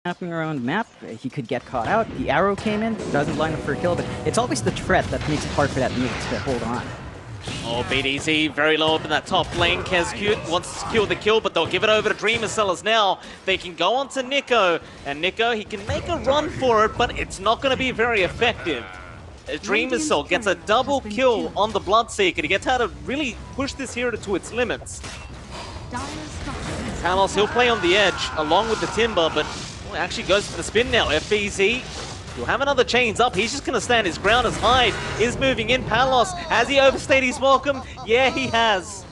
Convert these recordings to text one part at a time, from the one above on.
Happening around the map, he could get caught out. The arrow came in, doesn't line up for a kill, but it's always the threat that makes it hard for that mate to hold on. Oh, BDZ very low up in that top lane. Kezcute wants to secure the kill, but they'll give it over to Dreamer Sellers now. They can go on to Nico, and Nico, he can make a run for it, but it's not going to be very effective. Dreamer Cell gets a double kill on the Bloodseeker to get how to really push this hero to its limits. Palos, he'll play on the edge along with the Timber, but actually goes for the spin now. FBZ, he'll have another chains up. He's just going to stand his ground as Hyde is moving in. Palos, has he overstayed his welcome? Yeah, he has.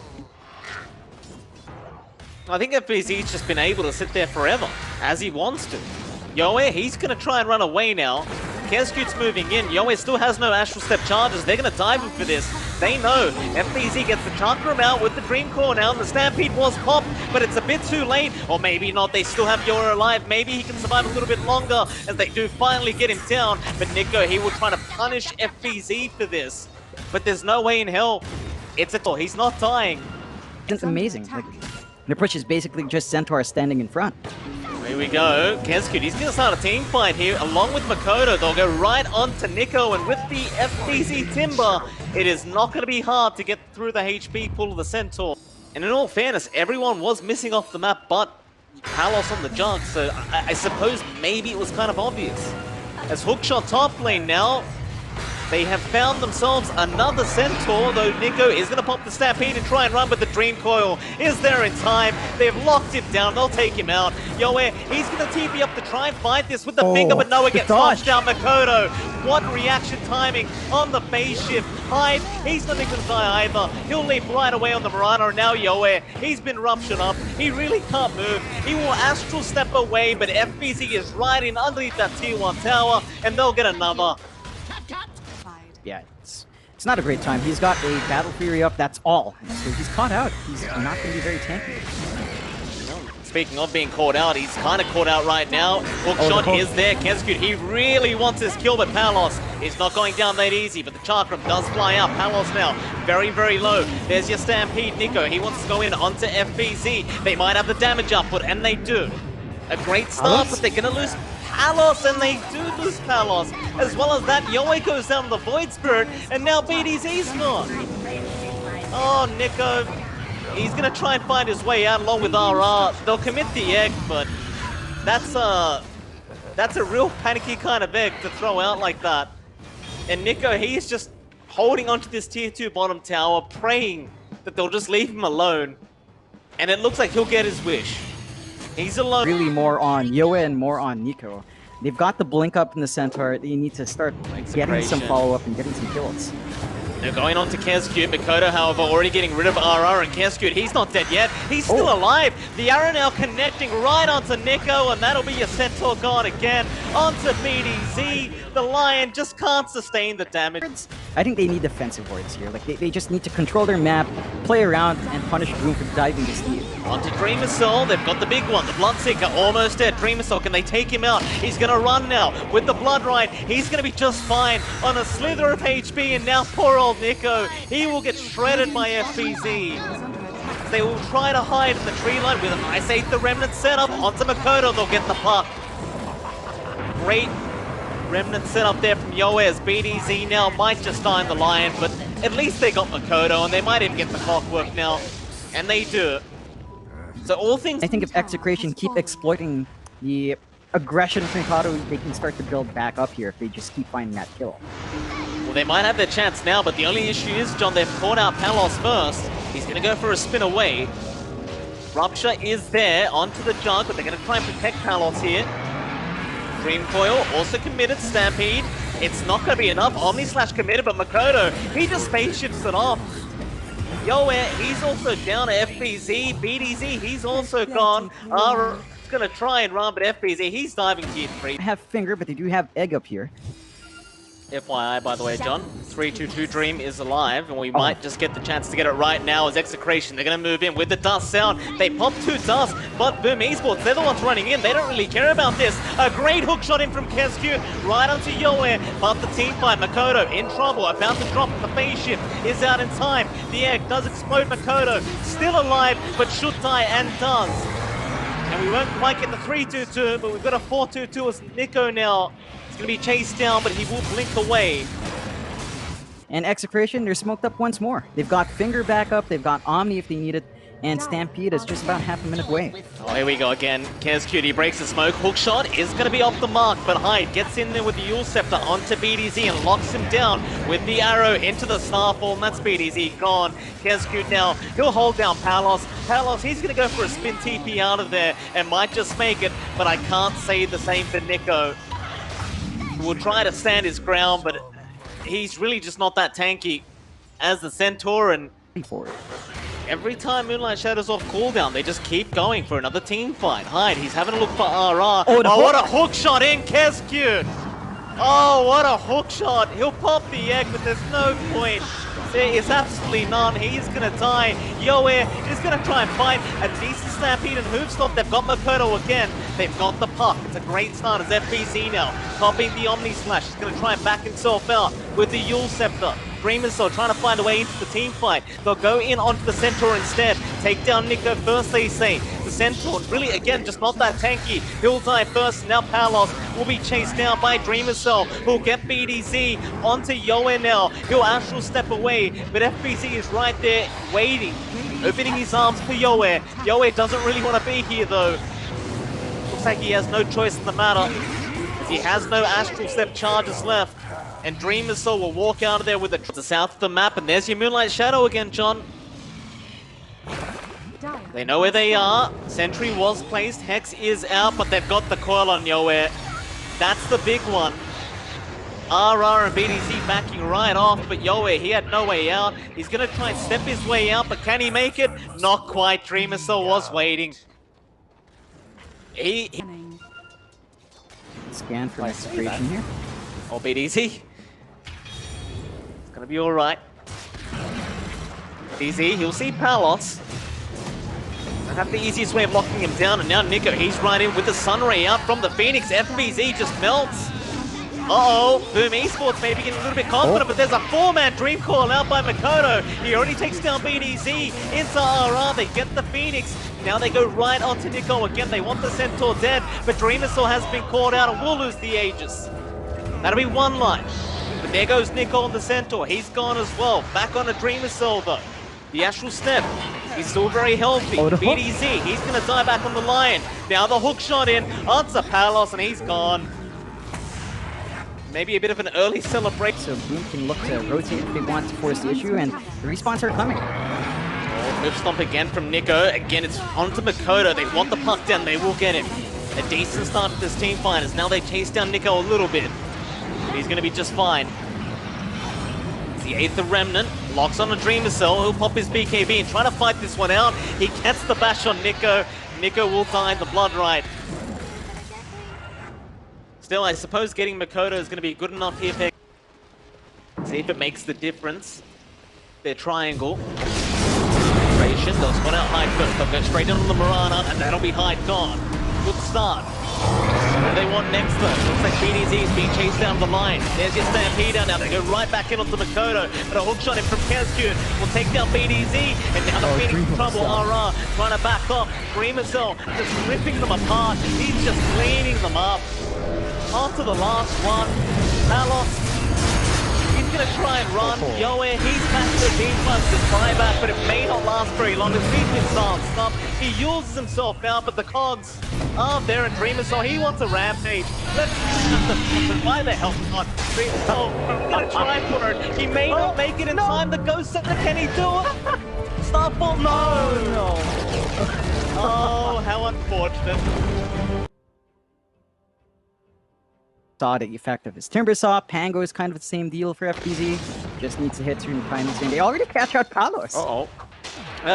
I think FBZ's just been able to sit there forever, as he wants to. Yoe, he's going to try and run away now. Kezcute's moving in. Yoe still has no Astral Step charges. They're going to dive him for this. They know. FBZ gets the Chakram out with the Dream Core now. And the Stampede was popped, but it's a bit too late. Or maybe not. They still have Yoe alive. Maybe he can survive a little bit longer as they do finally get him down. But Nico, he will try to punish FBZ for this. But there's no way in hell. He's not dying. It's amazing. Like, the push is basically just Centaur standing in front. Here we go. Kezcute, he's going to start a team fight here along with Makoto. They'll go right on to Nico, and with the FBZ Timber, it is not going to be hard to get through the HP pull of the Centaur. And in all fairness, everyone was missing off the map but Palos on the jug, so I suppose maybe it was kind of obvious. As Hookshot top lane now, they have found themselves another Centaur, though Nico is going to pop the Stampede and try and run, but the Dream Coil is there in time. They've locked him down. They'll take him out. Yoe, he's going to TP up to try and fight this with the finger, but no, it gets launched down. Makoto, what reaction timing on the phase shift. Hyde, he's not going to die either. He'll leap right away on the Mirana, and now Yoe, he's been ruptured up. He really can't move. He will Astral Step away, but FBZ is right in underneath that tier 1 tower, and they'll get another. Yeah, it's not a great time. He's got a Battle Fury up, that's all. So he's caught out. He's not going to be very tanky. Speaking of being caught out, he's kind of caught out right now. Hookshot is there. Kezcute, he really wants this kill, but Palos is not going down that easy. But the Chakram does fly out. Palos now very, very low. There's your Stampede. Nico, he wants to go in onto FBZ. They might have the damage output, and they do. A great start, but they're going to lose Palos, and they do lose Palos. As well as that, Yoe goes down to the Void Spirit, and now BDZ's gone. Oh, Nico, he's going to try and find his way out along with RR. They'll commit the egg, but that's a real panicky kind of egg to throw out like that. And Nico, he's just holding onto this tier 2 bottom tower, praying that they'll just leave him alone. And it looks like he'll get his wish. He's alone. Really more on Yoe and more on Nico. They've got the blink up in the Centaur. They need to start getting some follow-up and getting some kills. They're going on to Kezcute. Makoto, however, already getting rid of RR, and Kezcute, he's not dead yet. He's still alive. The arrow now connecting right onto Nico, and that'll be your Centaur gone again. Onto BDZ. The Lion just can't sustain the damage. I think they need defensive wards here. Like they just need to control their map, play around, and punish Boom for diving this deep. Onto Dreamer Soul, they've got the big one. The Bloodseeker almost dead. Dreamer Soul, can they take him out? He's gonna run now with the Blood Ride. He's gonna be just fine on a slither of HP, and now poor old Nico, he will get shredded by FBZ. They will try to hide in the tree line with an Ice 8 the Remnant setup. Onto Makoto, they'll get the puck. Great Remnant setup there from Yoe as BDZ now might just die in the Lion, but at least they got Makoto, and they might even get the clockwork now. And they do. So all things... I think if EXECRATION keep exploiting the aggression from Kato, they can start to build back up here if they just keep finding that kill. Well, they might have their chance now, but the only issue is, John, they've caught out Palos first. He's going to go for a spin away. Rupture is there onto the jug, but they're going to try and protect Palos here. Dream Coil also committed. Stampede. It's not going to be enough. Omni Slash committed, but Makoto, he just phase shifts it off. Yoe, he's also down to FBZ. BDZ, he's also gone. It's going to try and run, but FBZ, he's diving tier 3. They have Finger, but they do have Egg up here. FYI, by the way, John, 322 Dream is alive, and we might just get the chance to get it right now as EXECRATION. They're going to move in with the Dust Sound. They pop 2 Dust, but Boom Esports, they're the ones running in. They don't really care about this. A great hook shot in from Kezcute, right onto Yoe, but the team fight. Makoto in trouble, about to drop the phase shift, is out in time. The egg does explode Makoto, still alive, but should die and does. And we won't quite get the 3-2-2, but we've got a 4-2-2 as Nico now. He's going to be chased down, but he will blink away. And EXECRATION, they're smoked up once more. They've got Finger back up, they've got Omni if they need it, and Stampede is just about half a minute away. Oh, here we go again. Kescutie breaks the smoke. Hook shot is going to be off the mark, but Hyde gets in there with the Yule Scepter onto BDZ and locks him down with the arrow into the Starfall, and that's BDZ gone. Kescutie now, he'll hold down Palos. Palos, he's going to go for a spin TP out of there and might just make it, but I can't say the same for Nico. We'll try to stand his ground, but he's really just not that tanky as the Centaur, and every time Moonlight Shadow's off cooldown, they just keep going for another team fight. Hyde, he's having a look for RR. Oh, what a hook shot in Kescutie! Oh, what a hook shot! He'll pop the egg, but there's no point. There is absolutely none. He's gonna die. Yoe is gonna try and fight a decent Stampede and Hoofstop. They've got Makoto again. They've got the puck. It's a great start as FBC now. Copying the Omni Slash. He's gonna try and back himself out with the Yule Scepter. Dreamers though trying to find a way into the team fight. They'll go in onto the Centaur instead. Take down Nico first, they say. The Centaur, really, again, just not that tanky. He'll die first. Now Palos will be chased down by Dreamercell, who'll get BDZ onto Yoe now. He'll Astral step away, but FBC is right there waiting, opening his arms for Yoe. Yoe doesn't really want to be here though. Looks like he has no choice in the matter, as he has no Astral step charges left. And Dreamercell will walk out of there with the south of the map, and there's your Moonlight Shadow again, John. They know where they are. Sentry was placed, Hex is out, but they've got the coil on Yoe. That's the big one. RR and BDC backing right off, but Yoe, he had no way out. He's gonna try and step his way out, but can he make it? Not quite. Dreamercell was waiting. Scan for EXECRATION here. Or BDC. It's gonna be alright. BDC, he'll see Palos. Don't have the easiest way of locking him down, and now Nico, he's right in with the Sunray out from the Phoenix. FBZ just melts. Uh-oh, Boom Esports maybe getting a little bit confident, but there's a 4-man Dream Call out by Makoto. He already takes down BDZ into RR. They get the Phoenix. Now they go right onto Nico again. They want the Centaur dead, but Dreamercell has been called out and will lose the Aegis. That'll be one life. But there goes Nico on the Centaur. He's gone as well. Back on a Dreamercell though. The Astral Step. He's still very healthy. BDZ, he's going to die back on the Lion. Now the hook shot in onto Palos, and he's gone. Maybe a bit of an early celebration. So Boom can look to rotate if they want to force the issue, and the respawns are coming. Move stomp again from Nico. Again, it's onto Makoto. They want the puck down. They will get him. A decent start to this team fight as now they chase down Nico a little bit. But he's going to be just fine. It's the 8th Remnant. Locks on a Dreamercell. He'll pop his BKB and try to fight this one out. He gets the bash on Nico. Nico will die in the blood right. Still, I suppose getting Makoto is going to be good enough here. See if it makes the difference. Their triangle. They'll spot out Hyde first. They'll go straight in on the Mirana, and that'll be Hyde gone. Good start. What do they want next though? Looks like BDZ is being chased down the line. There's your Stampede now. They go right back in onto Makoto, but a hook shot in from Kescutie will take down BDZ, and now the Phoenix in trouble. RR trying to back off. Dreamercell just ripping them apart. He's just cleaning them up. After the last one, Palos. He's going to try and run. Yoe, he's back to the team fight with the buyback, but it may not last very long as he's been stopped. He uses himself out, but the cogs are there, and Dreamercell, he wants a rampage. Let's why the hell not? Dreamercell, he's going to try for it. He may not make it in time. The Ghost Scepter, can he do it? Starfall, no! Oh, how unfortunate. Saw the effect of his Timbersaw. Pango is kind of the same deal for FBZ. Just needs to hit through and find his thing. They already catch out Palos. Uh-oh.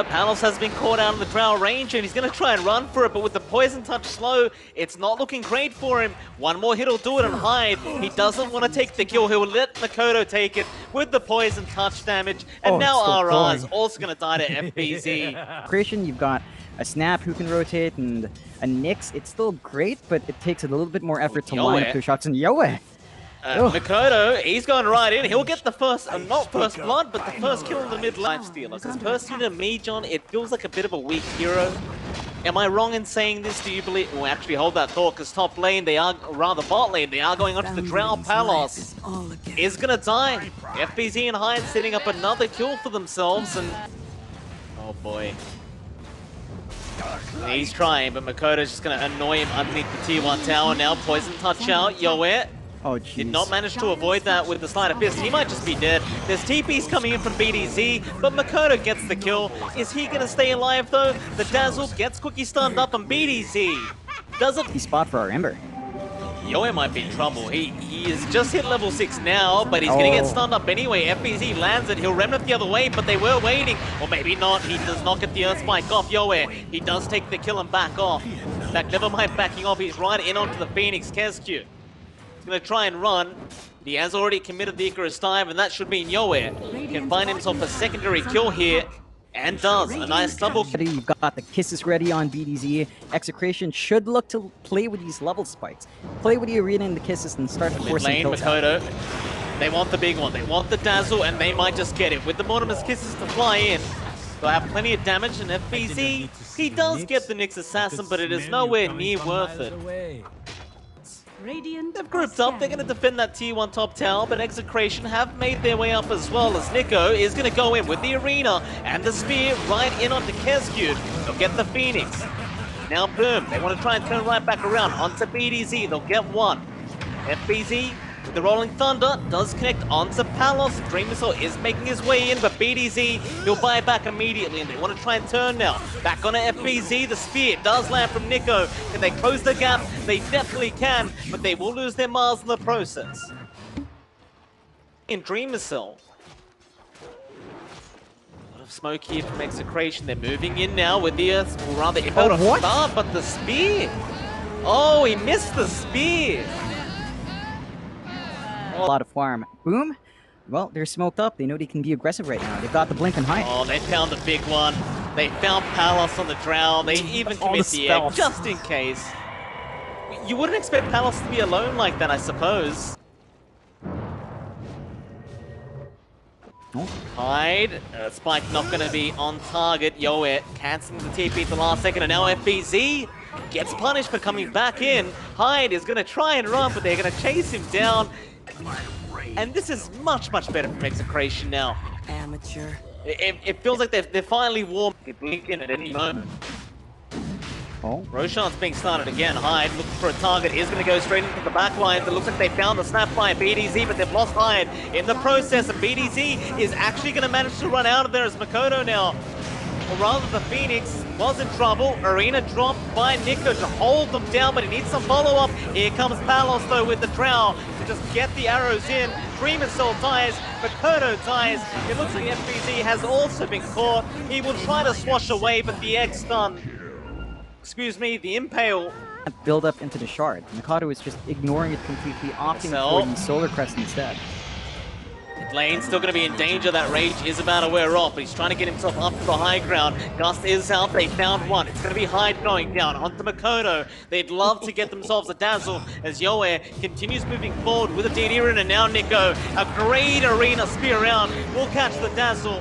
Palos has been caught out in the Drow range, and he's going to try and run for it, but with the Poison Touch slow, it's not looking great for him. One more hit will do it and Hyde. He doesn't want to take the kill. He'll let Makoto take it with the Poison Touch damage, and now RR is also going to die to FBZ. Creation, you've got a Snap who can rotate, and a Nyx. It's still great, but it takes a little bit more effort to line up 2 shots. And Yoe! Makoto, he's gone right in. He'll get the first, not first blood, but the first kill in the mid lifesteal. As his first unit to me, John, it feels like a bit of a weak hero. Am I wrong in saying this? Do you believe? Well, actually, hold that thought, because top lane, they are, rather bot lane, they are going onto the Drow. Palos is gonna die. FBZ and Hyde setting up another kill for themselves, and oh boy. He's trying, but Makoto's just gonna annoy him underneath the T1 tower now. Poison touch out, Yoe. Oh, jeez. Did not manage to avoid that with the Sleight of Fist. He might just be dead. There's TPs coming in from BDZ, but Makoto gets the kill. Is he gonna stay alive though? The Dazzle gets quickly stunned up on BDZ. Doesn't. He spot for our Ember. Yoe might be in trouble. He is just hit level 6 now, but he's gonna get stunned up anyway. FBZ lands it. He'll remnant the other way, but they were waiting. Or maybe not. He does not get the Earth Spike off Yoe. He does take the kill and back off. In fact, never mind backing off. He's right in onto the Phoenix Kescu. He's gonna try and run. He has already committed the Icarus dive, and that should mean Yoe can find himself a secondary kill here. And does. A nice double. You've got the kisses ready on BDZ. Execration should look to play with these level spikes. Play with the arena and the kisses and start forcing lane, kills Makoto. They want the big one. They want the Dazzle, and they might just get it. With the Mortimer's kisses to fly in, they'll have plenty of damage, and FBZ, he does get the Nyx Assassin, but it is nowhere near worth it. They've grouped up, they're going to defend that T1 top tower, but Execration have made their way up as well, as Nico is going to go in with the arena and the spear right in onto Kescu. They'll get the Phoenix. Now boom, they want to try and turn right back around onto BDZ, they'll get one. FBZ with the Rolling Thunder does connect onto Palos. Dream Missile is making his way in, but BDZ, he'll buy back immediately, and they want to try and turn now. Back on to FBZ, the spear does land from Nico. Can they close the gap? They definitely can, but they will lose their Mars in the process. In Dream Missile. A lot of smoke here from Execration. They're moving in now with the Earth, or rather, it got a start, but the spear. Oh, he missed the spear. A lot of farm. Boom. Well, they're smoked up. They know they can be aggressive right now. They've got the blink and hide. Oh, they found a big one. They found Palos on the Drow. They even commit the egg, just in case. You wouldn't expect Palos to be alone like that, I suppose. Oh. Hyde. Spike not going to be on target. Yoe cancelling the TP at the last second, and now FBZ gets punished for coming back in. Hyde is going to try and run, but they're going to chase him down. And this is much, much better from Execration now. Amateur. It feels like they're finally warm. They blink in at any moment. Oh. Roshan's being started again. Hyde looking for a target. Is going to go straight into the back lines. It looks like they found the snap by BDZ, but they've lost Hyde in the process. And BDZ is actually going to manage to run out of there as Makoto now. Or rather, the Phoenix was in trouble. Arena dropped by Nico to hold them down, but he needs some follow-up. Here comes Palos, though, with the Drow to just get the arrows in. Dream Assault dies, Makoto dies. It looks like FBZ has also been caught. He will try to swash away, but the egg stun. Excuse me, the Impale. Build up into the shard. Makoto is just ignoring it completely, opting for the Solar Crest instead. Lane still going to be in danger. That rage is about to wear off, but he's trying to get himself up to the high ground. Gust is out. They found one. It's going to be Hyde going down onto Makoto. They'd love to get themselves a Dazzle as Yoe continues moving forward with a DD, and now Nico. A great arena spear round will catch the Dazzle.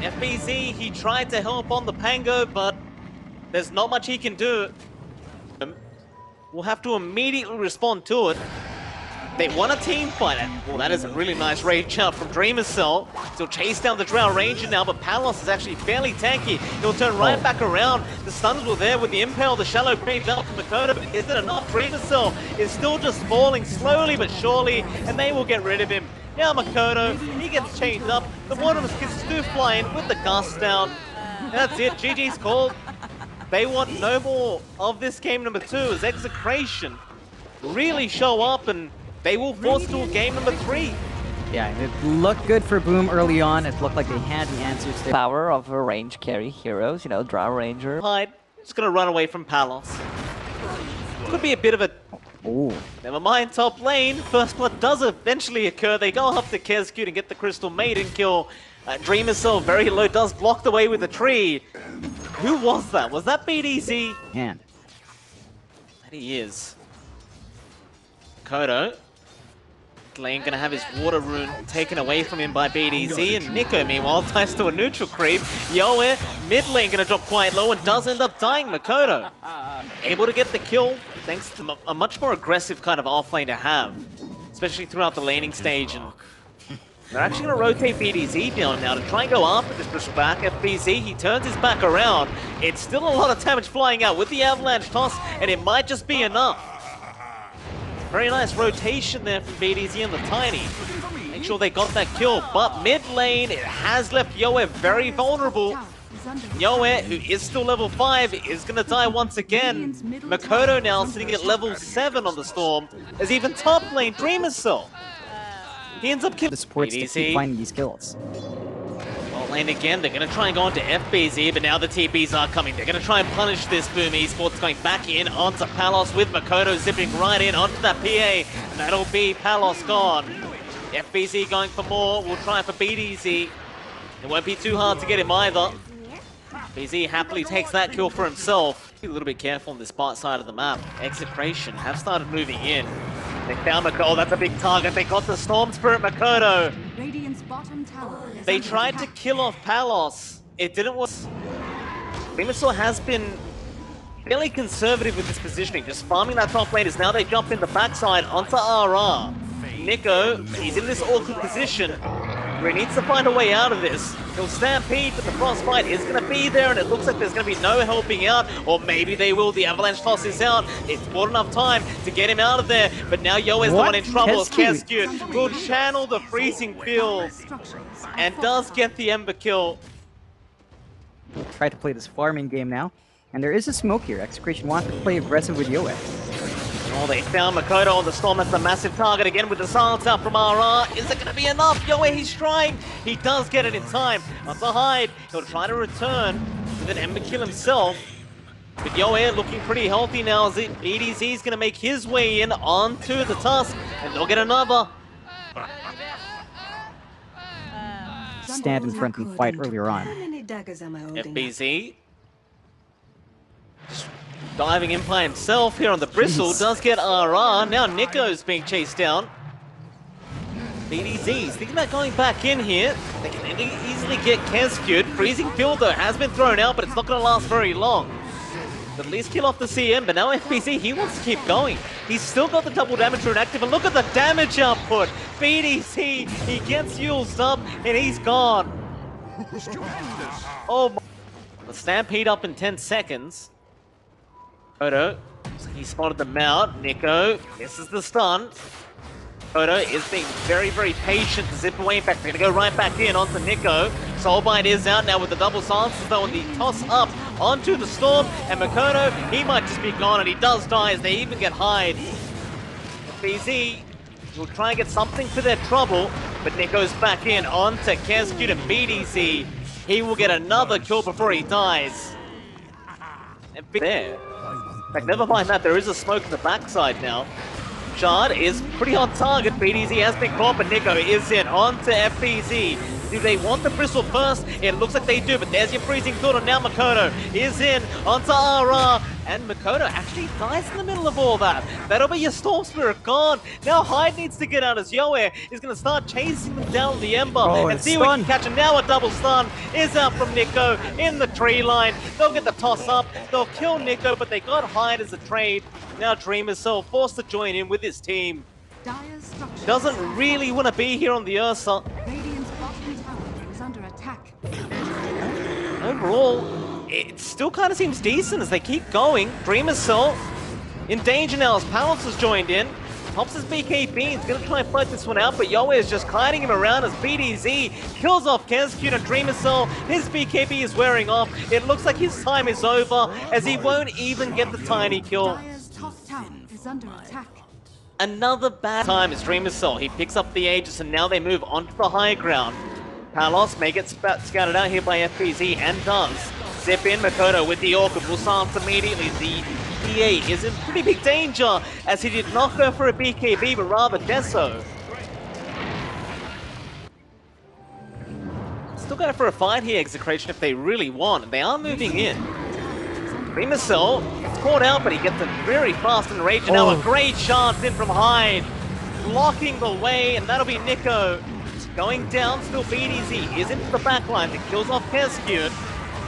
FBZ, he tried to help on the Pango, but there's not much he can do. We'll have to immediately respond to it. They want a team fight. Well, that is a really nice rage out from Dreamer's Cell. He'll chase down the Drow Ranger now, but Palos is actually fairly tanky. He'll turn right back around. The stuns were there with the Impale, the shallow grave belt from Makoto, but is it enough? Dreamer's Cell is still just falling slowly but surely, and they will get rid of him. Now Makoto, he gets chained up. The Mortimer's kisses do fly in with the Gust down. And that's it. GG's called. They want no more of this game number 2 as Execration really show up, and they will force to a game number 3. Yeah, it looked good for Boom early on. It looked like they had the answers there. Power of a range carry heroes, you know, Drow Ranger. Hyde just going to run away from Palos. Could be a bit of a... Oh. Never mind, top lane. First blood does eventually occur. They go up to Kescu and get the Crystal Maiden kill. Dream Assault very low, does block the way with the tree. Who was that? Was that BDZ? And That he is. Makoto Lane gonna have his water rune taken away from him by BDZ, and Nico meanwhile ties to a neutral creep. Yoe, mid lane gonna drop quite low and does end up dying. Makoto able to get the kill thanks to a much more aggressive kind of offlane to have, especially throughout the laning stage. And they're actually going to rotate BDZ down now to try and go after this push back. FBZ, he turns his back around. It's still a lot of damage flying out with the avalanche toss, and it might just be enough. Very nice rotation there from BDZ and the Tiny. Make sure they got that kill, but mid lane, it has left Yoe very vulnerable. Yoe, who is still level 5, is going to die once again. Makoto now sitting at level 7 on the Storm, as even top lane Dreamer's Soul. He ends up killing The supports to keep finding these kills. Well, lane again, they're going to try and go into FBZ, but now the TPs are coming. They're going to try and punish this Boom Esports, going back in onto Palos with Makoto zipping right in onto that PA, and that'll be Palos gone. FBZ going for more, we'll try for BDZ. It won't be too hard to get him either. BZ happily takes that kill for himself. Be a little bit careful on this part side of the map. EXECRATION have started moving in. They found Makoto. Oh, that's a big target. They got the Storm Spirit Makoto. They tried to kill off Palos. It didn't work. Dreamersaw has been fairly conservative with this positioning, just farming that top lane as now they jump in the backside onto RR. Nico, he's in this awkward position where he needs to find a way out of this. He'll stampede, but the frostbite is going to be there, and it looks like there's going to be no helping out, or maybe they will. The avalanche toss is out. It's bought enough time to get him out of there, but now Yoe's the one in trouble. Kescute will channel the freezing fields and does get the Ember kill. We'll try to play this farming game now, and there is a smoke here. EXECRATION wants to play aggressive with Yoe. Oh, they found Makoto on the Storm. That's a massive target again with the silence out from RR. Is it going to be enough? Yoe, he's trying. He does get it in time. Not to hide. He'll try to return with an Ember kill himself. But Yoe looking pretty healthy now as BDZ is going to make his way in onto the Tusk, and they'll get another. Stand in front and fight earlier on. FBZ diving in by himself here on the Bristle, does get RR. Now Nico's being chased down. BDZ's thinking about going back in here. They can easily get Kescute. Freezing Field though has been thrown out, but it's not going to last very long. At least kill off the CM, but now FBZ, he wants to keep going. He's still got the double damage rune active, and look at the damage output. BDZ, he gets used up, and he's gone. Oh my. The Stampede up in 10 seconds. Odo, he spotted the mount. Nico misses the stun. Odo is being very, very patient to zip away. In fact, they're going to go right back in onto Nico. Soulbite is out now with the double silences though, and the toss up onto the Storm. And Makoto, he might just be gone, and he does die as they even get hide. BZ will try and get something for their trouble, but Nico's back in onto Kescute and BDZ. He will get another kill before he dies. And there. In fact, never mind that, there is a smoke in the backside now. Shard is pretty on target. BDZ has been caught, but Nico is in onto FBZ. Do they want the Bristle first? It looks like they do, but there's your freezing field, and now Makoto is in onto RR. And Makoto actually dies in the middle of all that. That'll be your Storm Spirit gone. Now Hyde needs to get out as Yoe is going to start chasing them down the Ember and see if we can catch him. Now a double stun is out from Nico in the tree line. They'll get the toss up. They'll kill Nico, but they got Hyde as a trade. Now Dreamer's Soul forced to join in with his team. Doesn't really want to be here on the Ursa. Overall, it still kind of seems decent as they keep going. Dreamer's Soul in danger now as Palos has joined in. Pops his BKB, he's going to try and fight this one out, but Yoe is just kiting him around as BDZ kills off Kescute and Dreamer's Soul. His BKB is wearing off. It looks like his time is over as he won't even get the tiny kill. Another bad time is Dreamer's Soul. He picks up the Aegis and now they move onto the high ground. Palos may get scouted out here by FBZ and does. Zip in Makoto with the Orchid will silence immediately. The PA is in pretty big danger as he did not go for a BKB but rather Deso. Still going for a fight here, EXECRATION, if they really want, and they are moving in. Dreamer's Soul gets caught out, but he gets it very fast and rage, and now a great chance in from Hyde. blocking the way, and that'll be Nico. Going down, still BDZ is into the backline that kills off Kescute,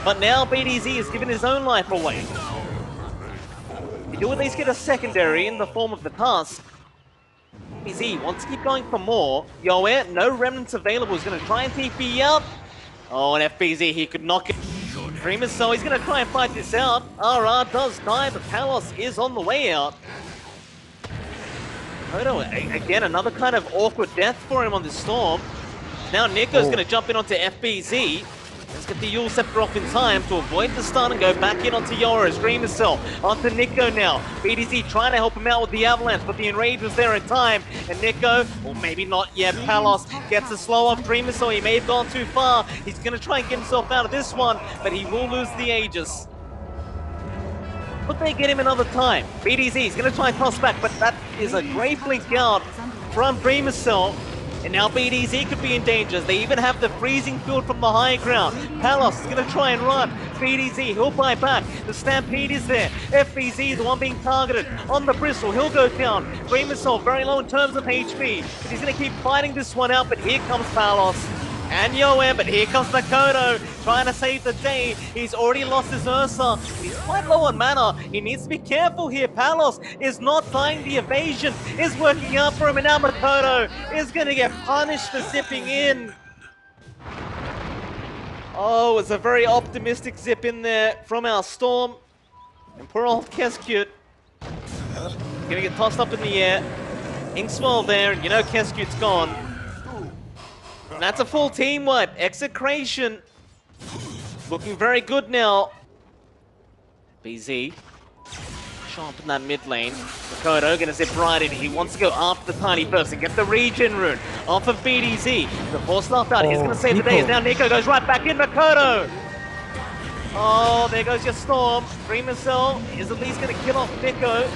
but now BDZ has given his own life away. You do at least get a secondary in the form of the task. BDZ wants to keep going for more. Yoe, no remnants available, is going to try and TP out. Oh, and FBZ, he could knock it. Dreamer, so he's going to try and fight this out. RR does die, but Palos is on the way out. Odo, again, another kind of awkward death for him on this storm. Now Nico's going to jump in onto FBZ. Let's get the Yule Scepter off in time to avoid the stun and go back in onto Yora's Dreamer Cell. Onto Nico now. BDZ trying to help him out with the Avalanche, but the Enrage was there in time. And Nico, or maybe not yet, Palos gets a slow off Dreamer Cell. He may have gone too far. He's going to try and get himself out of this one, but he will lose the Aegis. Could they get him another time? BDZ is going to try and toss back, but that is a great blink out from Dreamer Cell. And now BDZ could be in danger. They even have the freezing field from the high ground. Palos is going to try and run. BDZ, he'll buy back. The Stampede is there. FBZ is the one being targeted. On the bristle, he'll go down. Dreamer Cell very low in terms of HP. But he's going to keep fighting this one out, but here comes Palos. And Yoe, but here comes Makoto, trying to save the day. He's already lost his Ursa. He's quite low on mana. He needs to be careful here. Palos is not dying. The evasion is working out for him. And now Makoto is going to get punished for zipping in. Oh, it's a very optimistic zip in there from our Storm. And poor old Kescute. Going to get tossed up in the air. Inkswell there, and you know Kescute's gone. And that's a full team wipe. Execration looking very good now. BZ sharp in that mid lane. Makoto gonna zip right in. He wants to go after the tiny burst and get the regen rune off of BDZ. The force knocked out. He's gonna save the day. Now Nico goes right back in. Makoto. Oh, there goes your Storm. Dreamer Cell is at least gonna kill off Nico.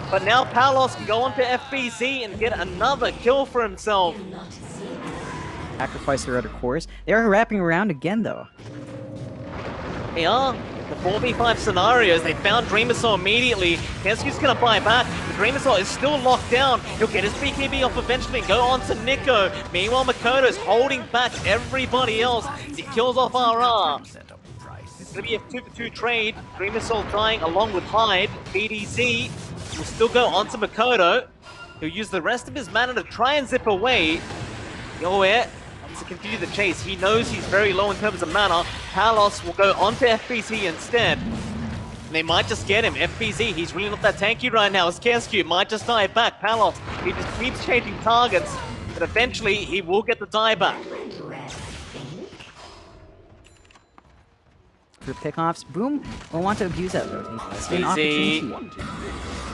But now Palos can go on to FBZ and get another kill for himself. Sacrifice their other cores. They are wrapping around again, though. They are. The 4v5 scenarios, they found Dreamer Cell immediately. Kescute's gonna buy back. The Dreamer Cell is still locked down. He'll get his BKB off eventually and go on to Nico. Meanwhile, Makoto's holding back everybody else as he kills off RR. It's gonna be a 2-for-2 trade. Dreamer Cell dying along with Hyde. BDZ will still go on to Makoto. He'll use the rest of his mana to try and zip away. Yoe to continue the chase. He knows he's very low in terms of mana. Palos will go onto FBZ instead. And they might just get him. FBZ, he's really not that tanky right now. As Kescute might just die back. Palos, he just keeps changing targets. But eventually, he will get the die back. For pickoffs, Boom will want to abuse that rotation. It's an opportunity.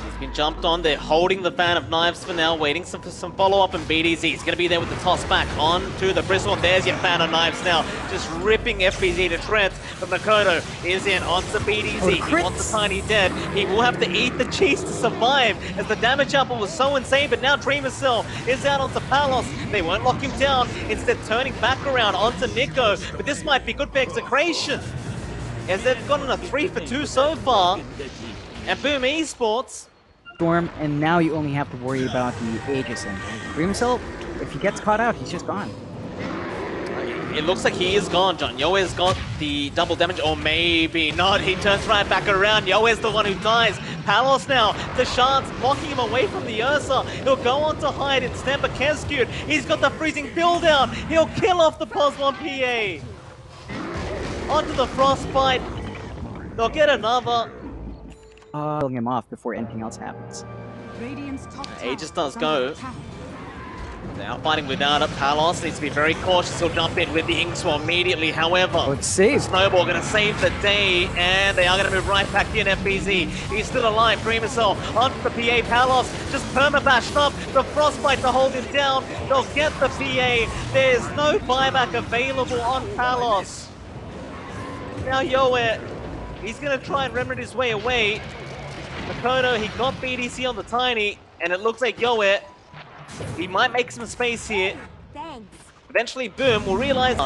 He's been jumped on. They're holding the Fan of Knives for now, waiting for some follow-up, and BDZ is going to be there with the toss back onto the Bristle. There's your Fan of Knives now, just ripping FBZ to shreds. But Makoto is in onto BDZ. He wants the Tiny dead. He will have to eat the cheese to survive, as the damage apple was so insane. But now Dreamer Cell is out onto Palos. They won't lock him down, instead turning back around onto Nico. But this might be good for Execration, as they've gotten a 3-for-2 so far. And Boom Esports. Storm, and now you only have to worry about the Aegis. And Dreamer Cell, if he gets caught out, he's just gone. It looks like he is gone, John. Yoe's got the double damage, or maybe not. He turns right back around. Yoe's the one who dies. Palos now, the shards blocking him away from the Ursa. He'll go on to hide instead, but Kescute, he's got the freezing build down. He'll kill off the Posmon PA. Onto the Frostbite. They'll get another. Killing him off before anything else happens. Aegis does go. Now fighting without it. Palos needs to be very cautious. He'll jump in with the Inkswell immediately. However, it's saved. Snowball going to save the day, and they are going to move right back in. FBZ, he's still alive. Dreamer Cell onto the PA. Palos just perma-bashed up. The Frostbite to hold him down. They'll get the PA. There's no buyback available on Palos. Now Yoe, he's going to try and remedy his way away. Makoto, he got BDC on the Tiny, and it looks like Yoe, he might make some space here. Thanks. Eventually, Boom will realize.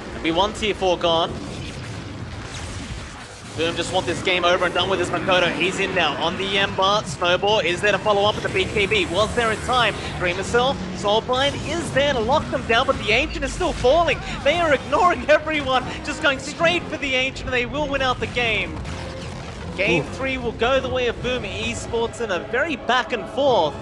There'll be one tier 4 gone. Boom just want this game over and done with this Makoto. He's in now on the Ember. Snowball is there to follow up with the BKB. Was there in time? Dreamer Cell, Soulblind is there to lock them down, but the Ancient is still falling. They are ignoring everyone, just going straight for the Ancient, and they will win out the game. Game 3 will go the way of Boom Esports in a very back and forth.